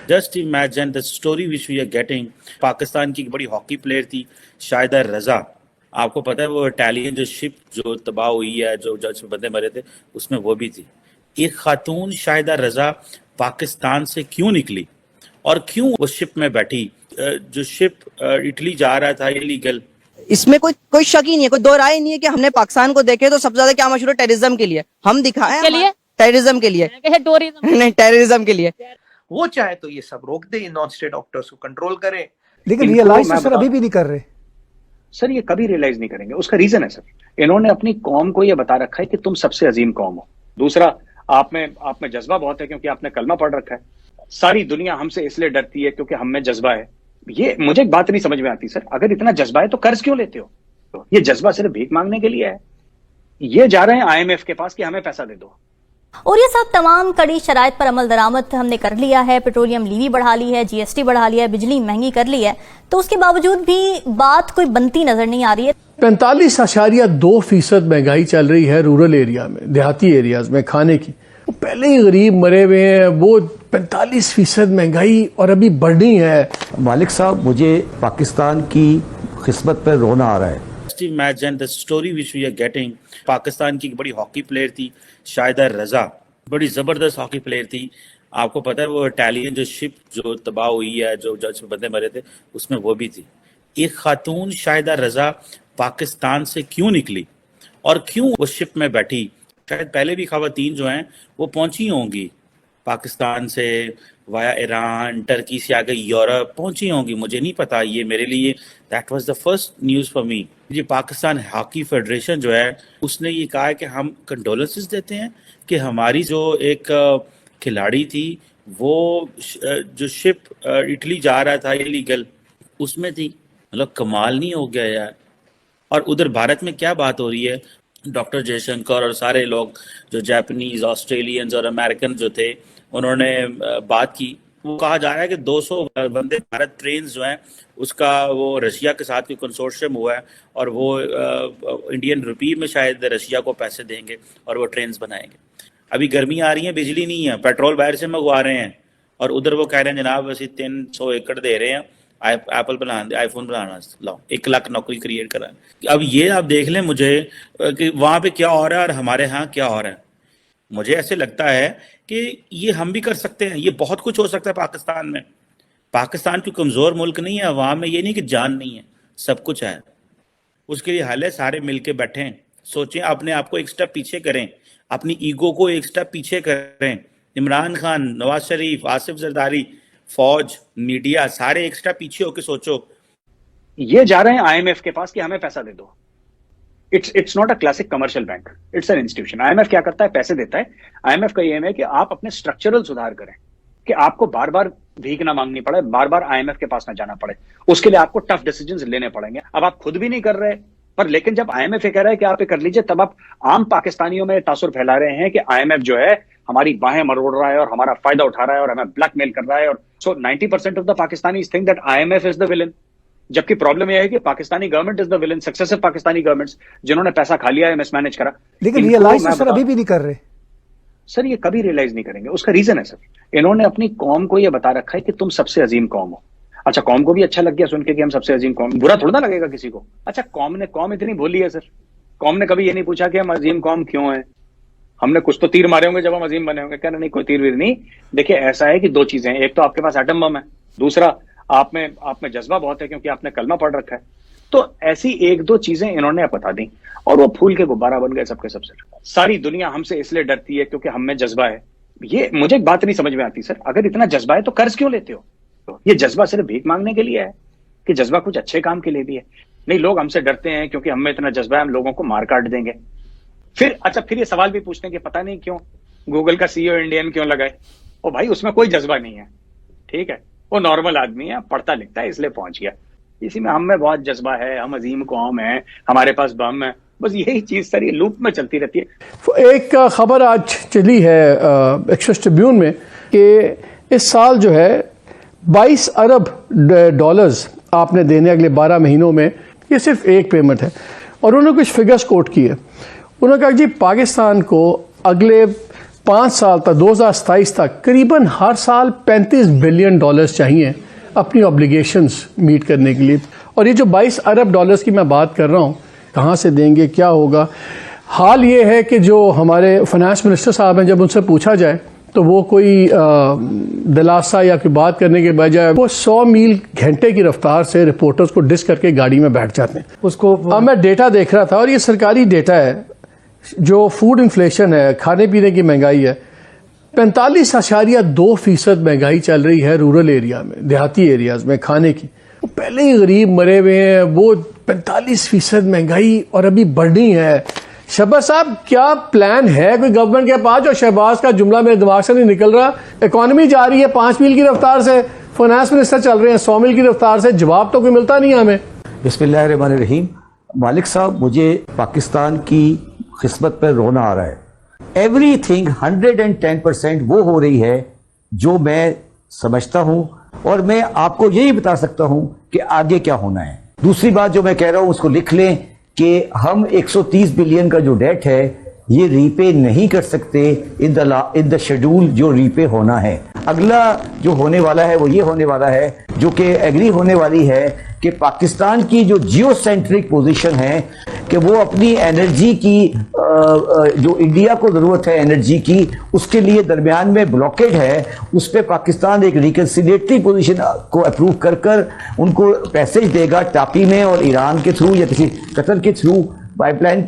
Just imagine the story which we are getting. Pakistan की एक बड़ी हॉकी प्लेयर थी शाहिदा रजा, आपको पता है वो इटालियन जो शिप जो तबाह हुई है, जो जो बंदे मरे थे उसमें वो भी थी। एक खातून शाहिदा रजा पाकिस्तान से क्यों निकली और क्यों वो शिप में बैठी? जो शिप इटली जा रहा था इलीगल, इसमें कोई शक ही नहीं है, कोई दो राय नहीं है कि हमने पाकिस्तान को देखे तो सबसे ज्यादा क्या मशहूर है टेररिज्म के लिए। हम दिखाए के लिए टेररिज्म के लिए नहीं, टेररिज्म के लिए। वो चाहे तो ये सब रोक दे, नॉन स्टेट एक्टर्स को कंट्रोल करे, लेकिन रियलाइज तो सर अभी भी नहीं कर रहे। सर ये कभी रियलाइज नहीं करेंगे। उसका रीजन है सर, इन्होंने अपनी कौम को ये बता रखा है कि तुम सबसे अजीम कौम हो। दूसरा, आप में जज्बा बहुत है क्योंकि आपने कलमा पढ़ रखा है। सारी दुनिया हमसे इसलिए डरती है क्योंकि हम में जज्बा है। ये मुझे एक बात नहीं समझ में आती सर, अगर इतना जज्बा है तो कर्ज क्यों लेते हो? तो ये जज्बा सिर्फ भीख मांगने के लिए है। ये जा रहे हैं IMF के पास कि हमें पैसा दे दो। और ये सब तमाम कड़ी शराइत पर अमल दरामद हमने कर लिया है, पेट्रोलियम लीवी बढ़ा ली है, GST बढ़ा लिया है, बिजली महंगी कर ली है, तो उसके बावजूद भी बात कोई बनती नजर नहीं आ रही है। 45.2% महंगाई चल रही है रूरल एरिया में, देहाती एरियाज में खाने की। वो पहले ही गरीब मरे हुए हैं, वो 45% महंगाई और अभी बढ़नी है। मालिक साहब, मुझे पाकिस्तान की किस्मत पर रोना आ रहा है। Imagine the story which we are getting. Pakistan की एक बड़ी हॉकी प्लेयर थी शाहिदा रजा, बड़ी जबरदस्त हॉकी प्लेयर थी। आपको पता है वो इटालियन जो शिप जो तबाह हुई है, जो जो बंदे मरे थे उसमें वो भी थी। एक खातून शाहिदा रजा पाकिस्तान से क्यों निकली और क्यों वो शिप में बैठी? शायद पहले भी खवातीन जो हैं वो पहुंची होंगी पाकिस्तान से वाया ईरान, टर्की से आगे यूरोप पहुंची होंगी, मुझे नहीं पता। ये मेरे लिए that was the first news for me. ये पाकिस्तान हॉकी फेडरेशन जो है उसने ये कहा है कि हम कंडोलेंसेस देते हैं कि हमारी जो एक खिलाड़ी थी वो जो शिप इटली जा रहा था इलीगल उसमें थी। मतलब कमाल नहीं हो गया यार। और उधर भारत में क्या बात हो रही है, डॉक्टर जयशंकर और सारे लोग जो जापानीज, ऑस्ट्रेलियंस और अमेरिकन जो थे उन्होंने बात की। वो कहा जा रहा है कि 200 वंदे भारत ट्रेन जो हैं उसका वो रशिया के साथ कोई कंसोर्शियम हुआ है और वो इंडियन रुपी में शायद रशिया को पैसे देंगे और वो ट्रेन बनाएंगे। अभी गर्मी आ रही है, बिजली नहीं है, पेट्रोल बाहर से मंगवा रहे हैं और उधर वो कह रहे हैं जनाब वैसे 300 एकड़ दे रहे हैं एप्पल बनाना, आईफोन बनाना, लाओ 1 लाख नौकरी क्रिएट करा। अब ये आप देख लें मुझे कि वहाँ पे क्या हो रहा है और हमारे यहाँ क्या हो रहा है। मुझे ऐसे लगता है कि ये हम भी कर सकते हैं, ये बहुत कुछ हो सकता है पाकिस्तान में। पाकिस्तान कोई कमज़ोर मुल्क नहीं है, अवाम में ये नहीं कि जान नहीं है, सब कुछ है। उसके लिए हाल है सारे मिल के बैठें, सोचें, अपने आप को एक स्टेप पीछे करें, अपनी ईगो को एक स्टेप पीछे करें। इमरान खान, नवाज शरीफ, आसिफ जरदारी, फौज, मीडिया, सारे एक स्टेप पीछे होकर सोचो। ये जा रहे हैं IMF के पास कि हमें पैसा दे दो। It's not a classic commercial bank, it's an institution. IMF क्या करता है? पैसे देता है। IMF का एम है कि आप अपने स्ट्रक्चरल सुधार करें, कि आपको बार बार भीख ना मांगनी पड़े, बार बार IMF के पास ना जाना पड़े। उसके लिए आपको टफ डिसीजंस लेने पड़ेंगे। अब आप खुद भी नहीं कर रहे, पर लेकिन जब IMF ये कह रहा है कि आप ये कर लीजिए, तब आप आम पाकिस्तानियों में तासुर फैला रहे हैं कि IMF जो है हमारी बाहें मरोड़ रहा है और हमारा फायदा उठा रहा है और हमें ब्लैकमेल कर रहा है। और सो 90% of the Pakistanis think that IMF is the villain, जबकि प्रॉब्लम यह है कि Pakistani government is the villain. Successive Pakistani governments जिन्होंने पैसा खा लिया है, मिसमैनेज करा। लेकिन रियलाइज तो सर अभी भी नहीं कर रहे। सर ये कभी रियलाइज नहीं करेंगे। उसका रीजन है सर, इन्होंने अपनी कौम को यह बता रखा है कि तुम सबसे अजीम कौम हो। अच्छा, कौम को भी अच्छा लग गया सुन के कि हम सबसे अजीम कौम, बुरा थोड़ा ना लगेगा किसी को। अच्छा, कौम इतनी भोली है सर, कौम ने कभी ये नहीं पूछा कि हम अजीम कौम क्यों है। हमने कुछ तो तीर मारे होंगे जब हम अजीम बने होंगे। कहना नहीं, कोई तीर वीर नहीं। देखिए ऐसा है कि 2 चीजें हैं, एक तो आपके पास एटम बम है, दूसरा आप में जज्बा बहुत है क्योंकि आपने कलमा पढ़ रखा है। तो ऐसी 1-2 चीजें इन्होंने बता दी और वो फूल के गुब्बारा बन गए सबके सब। सर सारी दुनिया हमसे इसलिए डरती है क्योंकि हम में जज्बा है। ये मुझे एक बात नहीं समझ में आती सर, अगर इतना जज्बा है तो कर्ज क्यों लेते हो? तो ये जज्बा सिर्फ भीख मांगने के लिए है कि जज्बा कुछ अच्छे काम के लिए भी है? नहीं, लोग हमसे डरते हैं क्योंकि हमें इतना जज्बा है, हम लोगों को मार काट देंगे। फिर ये सवाल भी पूछते हैं कि पता नहीं क्यों गूगल का CEO इंडियन क्यों लगाए। ओ भाई, उसमें कोई जज्बा नहीं है, ठीक है, वो नॉर्मल आदमी है, पढ़ता लिखता है, इसलिए पहुंच गया। इसी में हम में बहुत जज्बा है, हम अजीम कौम है, हमारे पास बम है, बस यही चीज सर ये लूप में चलती रहती है। एक खबर आज चली है एक्सप्रेस ट्रिब्यून में कि इस साल जो है 22 अरब डॉलर्स आपने देने अगले 12 महीनों में, ये सिर्फ एक पेमेंट है। और उन्होंने कुछ फिगर्स कोट किए। उन्होंने कहा जी पाकिस्तान को अगले 5 साल तक 2027 तक करीबन हर साल $35 बिलियन चाहिए अपनी ऑब्लिगेशंस मीट करने के लिए। और ये जो $22 अरब की मैं बात कर रहा हूँ, कहाँ से देंगे, क्या होगा? हाल ये है कि जो हमारे फाइनेंस मिनिस्टर साहब हैं, जब उनसे पूछा जाए तो वो कोई दिलासा या कोई बात करने के बजाय वो 100 मील घंटे की रफ्तार से रिपोर्टर्स को डिस करके गाड़ी में बैठ जाते हैं। उसको अब मैं डेटा देख रहा था और ये सरकारी डेटा है, जो फूड इन्फ्लेशन है, खाने पीने की महंगाई है, 45.2% महंगाई चल रही है रूरल एरिया में, देहाती एरियाज में खाने की। वो पहले ही गरीब मरे हुए हैं, वो 45% महंगाई और अभी बढ़नी है। शहबाज साहब, क्या प्लान है कोई गवर्नमेंट के पास? जो शहबाज का जुमला मेरे दिमाग से नहीं निकल रहा। इकोनॉमी जा रही है 5 मील की रफ्तार से, फाइनेंस मिनिस्टर चल रहे हैं 100 मील की रफ्तार से, जवाब तो कोई मिलता नहीं है हमें। बिस्मिल्लाहिर्रहमानिर्रहीम। मालिक साहब, मुझे पाकिस्तान की खिस्मत पर रोना आ रहा है। एवरीथिंग 110% वो हो रही है जो मैं समझता हूं, और मैं आपको यही बता सकता हूं कि आगे क्या होना है। दूसरी बात जो मैं कह रहा हूं उसको लिख लें कि हम 130 बिलियन का जो डेट है ये रीपे नहीं कर सकते इन द शेड्यूल जो रीपे होना है। अगला जो होने वाला है वो ये होने वाला है, जो कि एग्री होने वाली है कि पाकिस्तान की जो जियो सेंट्रिक पोजीशन है कि वो अपनी एनर्जी की जो इंडिया को ज़रूरत है एनर्जी की, उसके लिए दरमियान में ब्लॉकेड है, उस पर पाकिस्तान एक रिकन्सिलिएटरी पोजीशन को अप्रूव कर कर उनको पैसेज देगा टापी में और ईरान के थ्रू या किसी कतर के थ्रू पाइपलाइन के